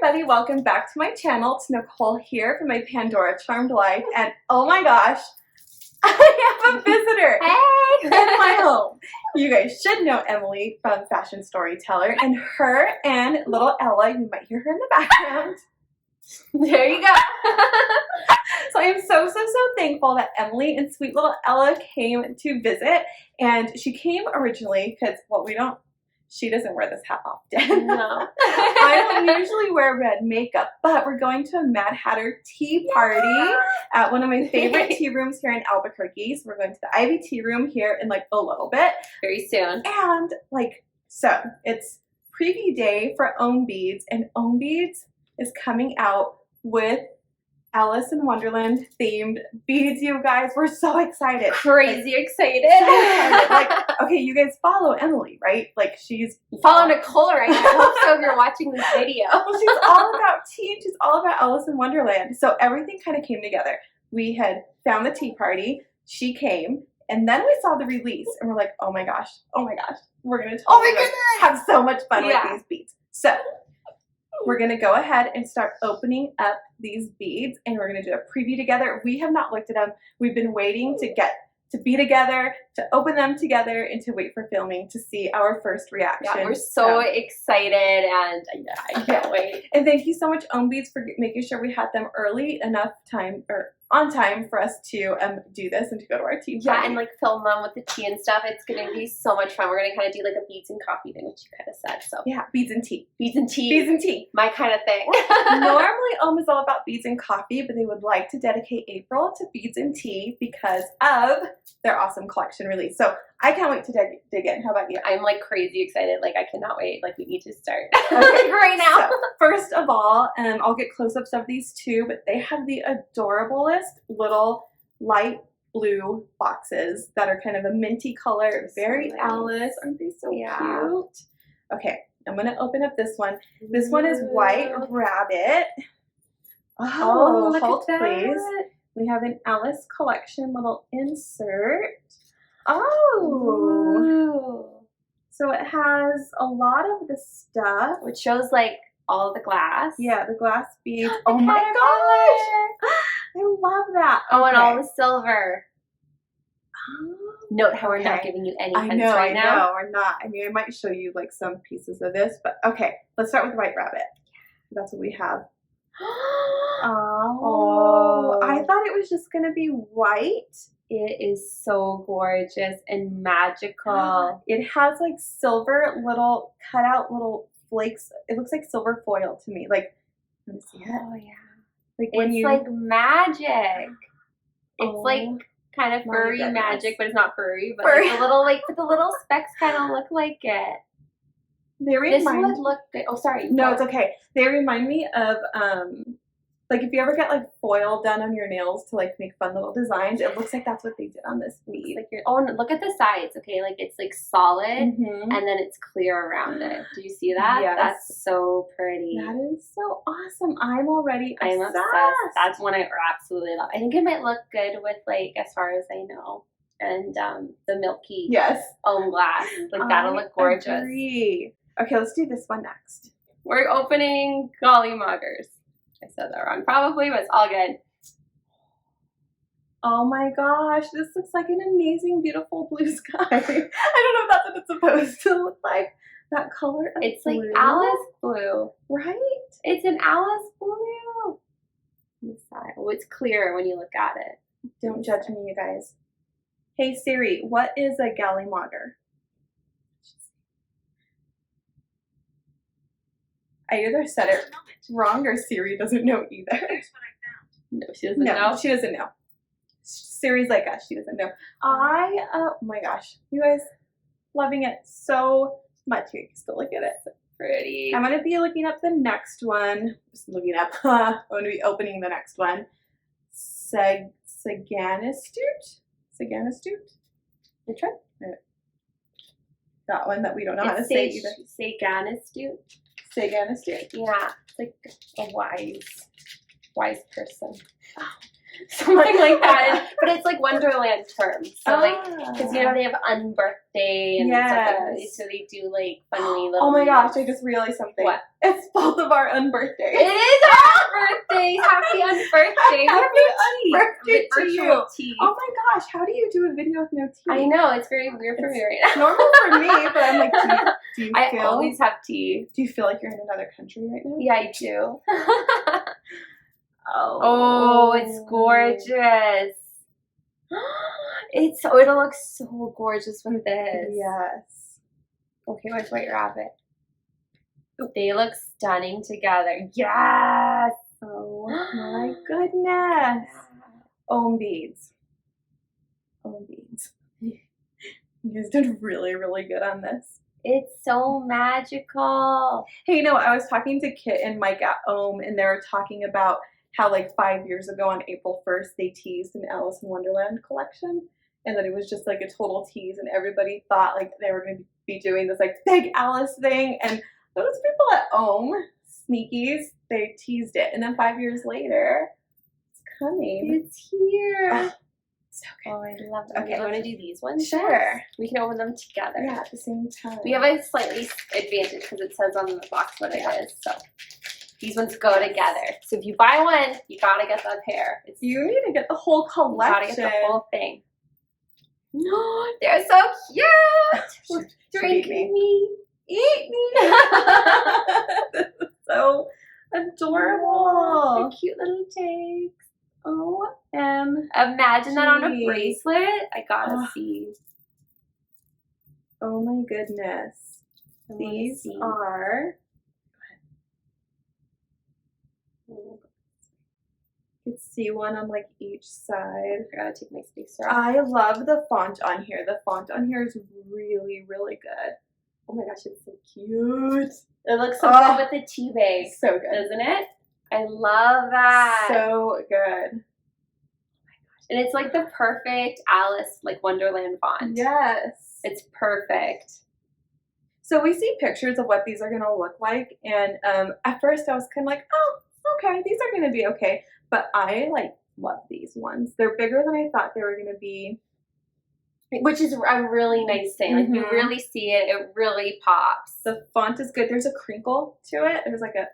everybody, welcome back to my channel. It's Nicole here from my Pandora Charmed Life, and oh my gosh, I have a visitor in my home. You guys should know Emily from Fashion Storyteller, and her and little Ella, you might hear her in the background. There you go. So I am so thankful that Emily and sweet little Ella came to visit, and she came originally because, well, she doesn't wear this hat often. No. I don't usually wear red makeup, but we're going to a Mad Hatter tea party at one of my favorite tea rooms here in Albuquerque. So we're going to the Ivy Tea Room here in like a little bit. Very soon. And so it's preview day for OHM Beads, and OHM Beads is coming out with Alice in Wonderland themed beads, you guys. We're so excited. Crazy excited. Okay, you guys follow Emily, right? She's follow Nicole right now. I hope so if you're watching this video. Well, she's all about tea. She's all about Alice in Wonderland. So everything kind of came together. We had found the tea party. She came, and then we saw the release, and we're like, oh my gosh, we're gonna have so much fun with these beads. So we're going to go ahead and start opening up these beads, and we're going to do a preview together. We have not looked at them. We've been waiting to get to be together, to open them together, and to wait for filming to see our first reaction. Yeah, we're so excited, and I can't wait. And thank you so much, OHM Beads, for making sure we had them early enough time, or on time, for us to do this and to go to our tea party. Yeah, and film them with the tea and stuff. It's going to be so much fun. We're going to kind of do like a beads and coffee thing, which you kind of said. So yeah, beads and tea. Beads and tea. Beads and tea. My kind of thing. Normally, OHM is all about beads and coffee, but they would like to dedicate April to beads and tea because of their awesome collection release. So I can't wait to dig in. How about you? I'm crazy excited. I cannot wait. We need to start okay. right now. So, first of all, I'll get close-ups of these two, but they have the adorablest little light blue boxes that are kind of a minty color. Very nice. Alice. Aren't they so cute? Okay, I'm going to open up this one. This one is White Rabbit. Oh, hold please. We have an Alice collection little insert. Oh. Ooh. So it has a lot of the stuff. Which shows all the glass. Yeah, the glass beads. Oh my gosh. I love that. Oh, okay. And all the silver. Oh, note how we're not giving you any hints now. I know, we're not. I mean, I might show you some pieces of this, but okay. Let's start with White Rabbit. That's what we have. Oh, I thought it was just going to be white. It is so gorgeous and magical. It has silver little cutout little flakes. It looks like silver foil to me. Let me see it. Oh yeah. It's magic. It's kind of furry magic, but it's not furry. But the little specks kind of look like it. This would look good. Oh, sorry. No, it's okay. They remind me of if you ever get foil done on your nails to make fun little designs, it looks like that's what they did on this bead. And look at the sides, okay? It's solid and then it's clear around it. Do you see that? Yes. That's so pretty. That is so awesome. I'm obsessed. That's one I absolutely love. I think it might look good with as far as I know. And the milky OHM glass. That'll look gorgeous. Agree. Okay, let's do this one next. We're opening Gollymoggers. I said that wrong probably, but it's all good. Oh my gosh, this looks like an amazing, beautiful blue sky. I don't know if that's what it's supposed to look like. That color of it's blue. Alice blue. Right? It's an Alice blue. Oh, it's clear when you look at it. Don't judge me, you guys. Hey Siri, what is a Gollymogger? I either said it wrong or Siri doesn't know either. Here's what I found. No, she doesn't know. She doesn't know. Siri's like us. She doesn't know. Oh my gosh. You guys, loving it so much. You can still look at it. So pretty. I'm going to be looking up the next one. Just looking up. I'm going to be opening the next one. Saganistute? Which one? That one that we don't know how to say either. Saganistute. Saganistute. Yeah, it's a wise person. Something like that. But it's like Wonderland terms. So because they have unbirthday and stuff like that. So they do like funny little. Oh my gosh! I just realized something. What? It's both of our unbirthdays. It is our birthdays. Happy unbirthday. Happy unbirthday to you. Tea. Oh my gosh! How do you do a video with no tea? I know it's very weird for me right now. Normal for me, but I'm like, do you I feel? always have tea. Do you feel like you're in another country right now? Yeah, I do. Oh, it's gorgeous. It'll look so gorgeous with this. Yes. Okay, where's White Rabbit? They look stunning together. Yes. Oh my goodness. OHM Beads. OHM Beads. You guys did really, really good on this. It's so magical. Hey, I was talking to Kit and Mike at OHM, and they were talking about how like 5 years ago on April 1st, they teased an Alice in Wonderland collection, and that it was just like a total tease, and everybody thought like they were going to be doing this like big Alice thing, and those people at OHM, sneakies, they teased it, and then 5 years later, it's coming. It's here. Oh, so good. Oh, I love it. Okay, Do you want to do these ones? Sure. We can open them together. Yeah, at the same time. We have a slightly advantage because it says on the box what it is, so. These ones go together. So if you buy one, you gotta get the pair. You need to get the whole collection. You gotta get the whole thing. No, they're so cute. Drink me. Eat me. This is so adorable. The cute little tags. OMG. Imagine that on a bracelet. I gotta see. Oh my goodness. These are. You can see one on like each side. I gotta take my spacer off. I love the font on here. The font on here is really, really good. Oh my gosh, it's so cute. It looks so good with the tea bag. So good. Doesn't it? I love that. So good. And it's like the perfect Alice, like Wonderland font. Yes. It's perfect. So we see pictures of what these are going to look like. And at first I was kind of like, oh, okay, these are going to be okay. But I love these ones. They're bigger than I thought they were going to be. Which is a really nice thing. Like you really see it. It really pops. The font is good. There's a crinkle to it. There's like a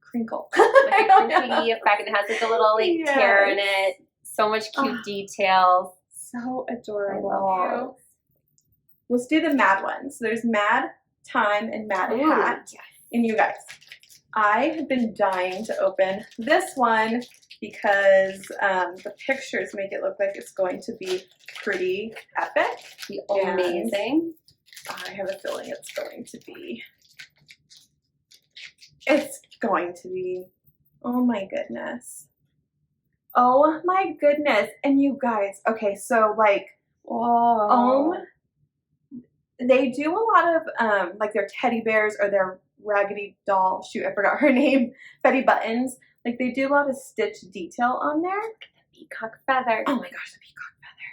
crinkle. Like a crinkly effect. It has like a little tear in it. So much cute details. So adorable. I love you. Let's do the mad ones. So there's Mad Time and Mad Hat. Yes. And you guys, I have been dying to open this one because the pictures make it look like it's going to be pretty epic. Amazing. I have a feeling it's going to be. It's going to be. Oh my goodness. Oh my goodness. And you guys, okay, so they do a lot of like their teddy bears or their raggedy doll, shoot, I forgot her name, Betty Buttons. Like they do a lot of stitch detail on there. Look at the peacock feather. Oh my gosh, the peacock feather.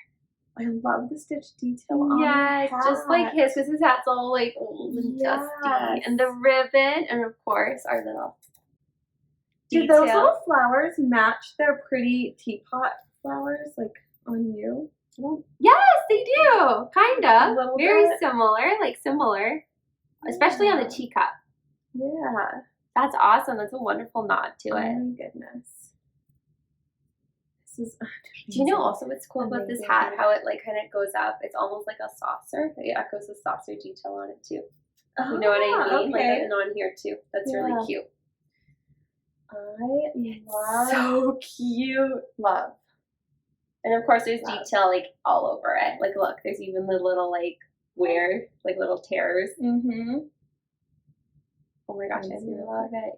I love the stitch detail on yes, just like his, because his hat's all like old and dusty. And the ribbon, and of course our little do those little flowers match their pretty teapot flowers like on you? Yes, they do. Kind of. Very bit. similar. Especially on the teacup. Yeah. That's awesome. That's a wonderful nod to it. Oh my goodness. This is do you know also what's cool about this hat? How it kind of goes up. It's almost like a saucer. It echoes the saucer detail on it too. You know what I mean? Okay. And on here too. That's really cute. Love. So cute. Love. And of course there's detail all over it. Like look, there's even the little weird little tears. Mm-hmm. Oh my gosh, I love it.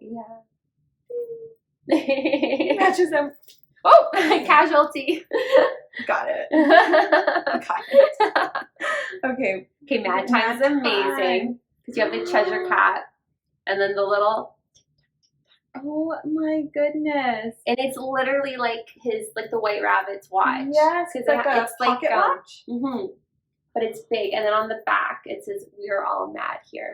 Yeah. Matches them. Oh, casualty. Got it. Got it. Okay. Okay, Mad Time's amazing. Because you have the treasure cat and then the little. Oh my goodness. And it's literally his the White Rabbit's watch. Yes, it's like a pocket watch. Mm-hmm. But it's big. And then on the back it says, "We're all mad here."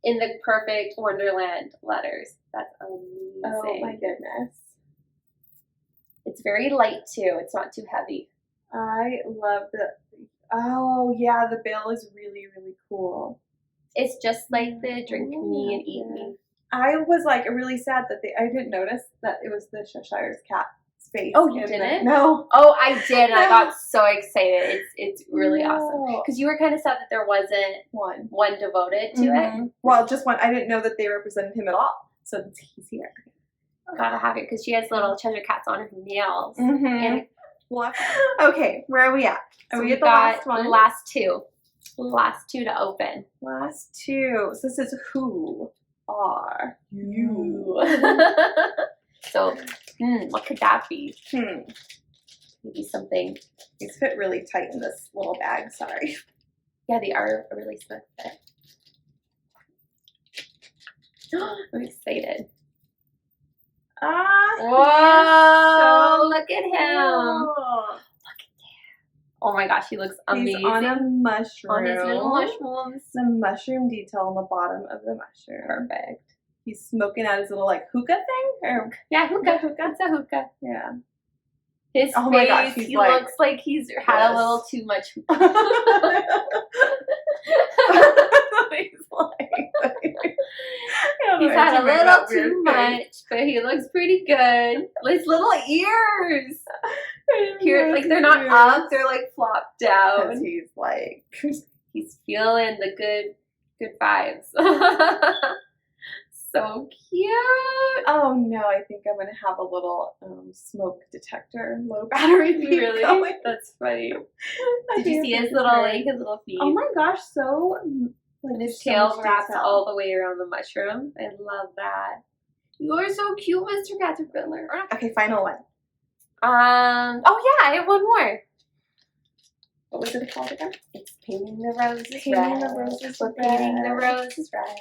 In the perfect Wonderland letters. That's amazing. Oh my goodness. It's very light too. It's not too heavy. I love oh yeah, the bill is really, really cool. It's just like the Drink Me and Eat Me. I was like really sad that I didn't notice that it was the Cheshire's cat space. Oh, you didn't? No. Oh, I did, and I got so excited. It's really awesome. Because you were kind of sad that there wasn't one devoted to it. Well, just one. I didn't know that they represented him at all. So he's here. Gotta have it because she has little Cheshire cats on her nails. And okay, where are we at? Are we at the last one? Last two. Last two to open. Last two. So this is Who Are You? So, what could that be? Maybe something. These fit really tight in this little bag. Sorry. Yeah, they are a really smooth fit. I'm excited. Whoa! Look at him. Look at him. Oh my gosh, he looks amazing. He's on a mushroom. On his little mushrooms. The mushroom detail on the bottom of the mushroom. Perfect. He's smoking out his little like hookah thing? Yeah, hookah. It's a hookah. Yeah. His face, my gosh, he looks like he's had a little too much hookah. He's had a little too much, but he looks pretty good. His little ears. Here, like they're not up, they're like flopped down. He's like he's feeling the good vibes. So cute. Oh no, I think I'm gonna have a little smoke detector, low battery bead really going. That's funny. Did you see his little feet? Oh my gosh, so like his tail wraps all the way around the mushroom. I love that. You are so cute, Mr. Caterpillar. Okay, final one. Oh yeah, I have one more. What was it called again? It's Painting the Roses Painting Red. the Roses We're Red. painting the roses red.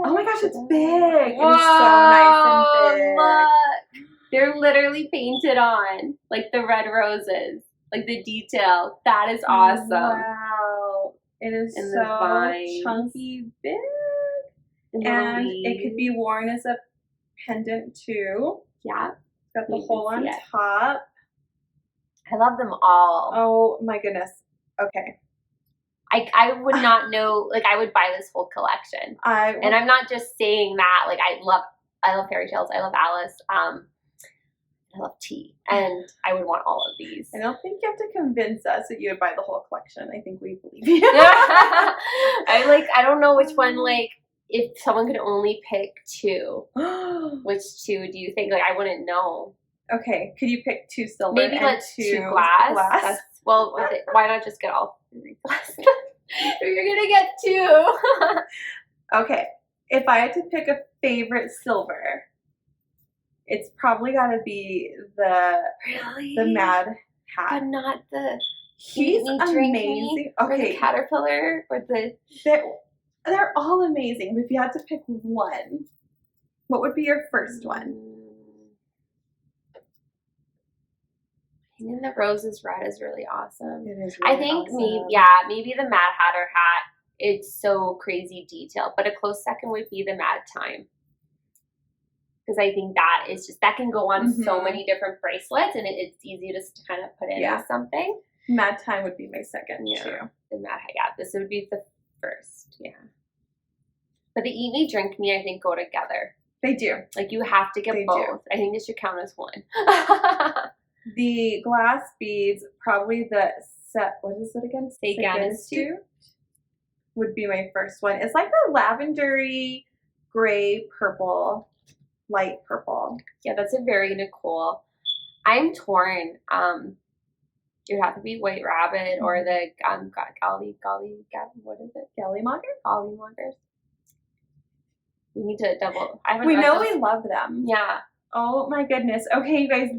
Oh my gosh, it's big. Whoa, it's so nice and big. Look. They're literally painted on, like the red roses, like the detail. That is awesome. Wow. It is and so chunky big. And it could be worn as a pendant too. Yeah. It's got the hole on top. I love them all. Oh my goodness. Okay. I would not know, like I would buy this whole collection. And I'm not just saying that, like I love fairy tales, I love Alice, I love tea, and I would want all of these. I don't think you have to convince us that you would buy the whole collection. I think we believe you. I don't know which one, like if someone could only pick two, which two do you think? Like I wouldn't know. Okay, could you pick two silver? Maybe and let's two glass. Well, why not just get all three glass? You're gonna get two. Okay, if I had to pick a favorite silver, it's probably got to be the Mad Hat. But not the. He's amazing. Okay, or the caterpillar or the. They're all amazing. But if you had to pick one, what would be your first one? Painting the Roses Red is really awesome. It is really I think awesome. maybe the Mad Hatter hat. It's so crazy detailed, but a close second would be the Mad Time. Because I think that is just, that can go on so many different bracelets, and it's easy to kind of put in with something. Mad Time would be my second too. The Mad, this would be the first, But the Eat Me, Drink Me, I think go together. They do. Like you have to get both. I think this should count as one. The glass beads, probably the set. What is it again? Saganistu would be my first one. It's like a lavendery, gray, purple, light purple. Yeah, that's a very Nicole. I'm torn. It would have to be White Rabbit or the what is it? Gollymongers. We need to double. We know we love them. Yeah. Oh my goodness. Okay, you guys,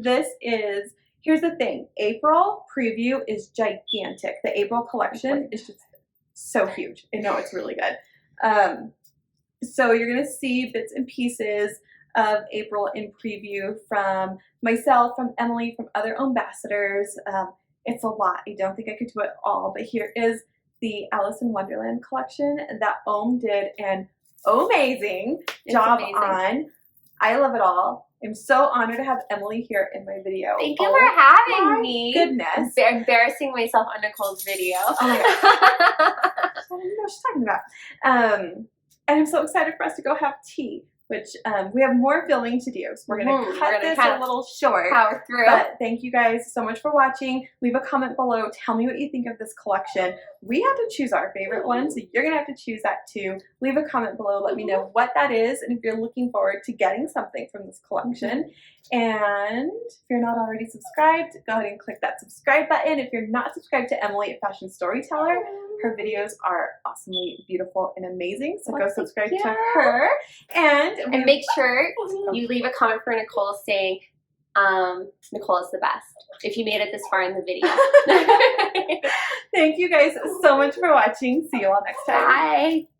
here's the thing. April preview is gigantic. The April collection is just so huge. I know it's really good. So you're going to see bits and pieces of April in preview from myself, from Emily, from other ambassadors. It's a lot. I don't think I could do it all, but here is the Alice in Wonderland collection that Ohm did an amazing job on. I love it all. I'm so honored to have Emily here in my video. Thank you for having me. Goodness. Embarrassing myself on Nicole's video. Oh my gosh. I don't know what she's talking about. And I'm so excited for us to go have tea, which we have more filming to do. So we're going to cut this a little short. Power through. But thank you guys so much for watching. Leave a comment below. Tell me what you think of this collection. We have to choose our favorite one, so you're going to have to choose that too. Leave a comment below. Let me know what that is and if you're looking forward to getting something from this collection. And if you're not already subscribed, go ahead and click that subscribe button. If you're not subscribed to Emily at Fashion Storyteller, her videos are awesomely beautiful and amazing. So go subscribe to her. And make sure you leave a comment for Nicole saying, Nicole is the best, if you made it this far in the video. Thank you guys so much for watching. See you all next time. Bye.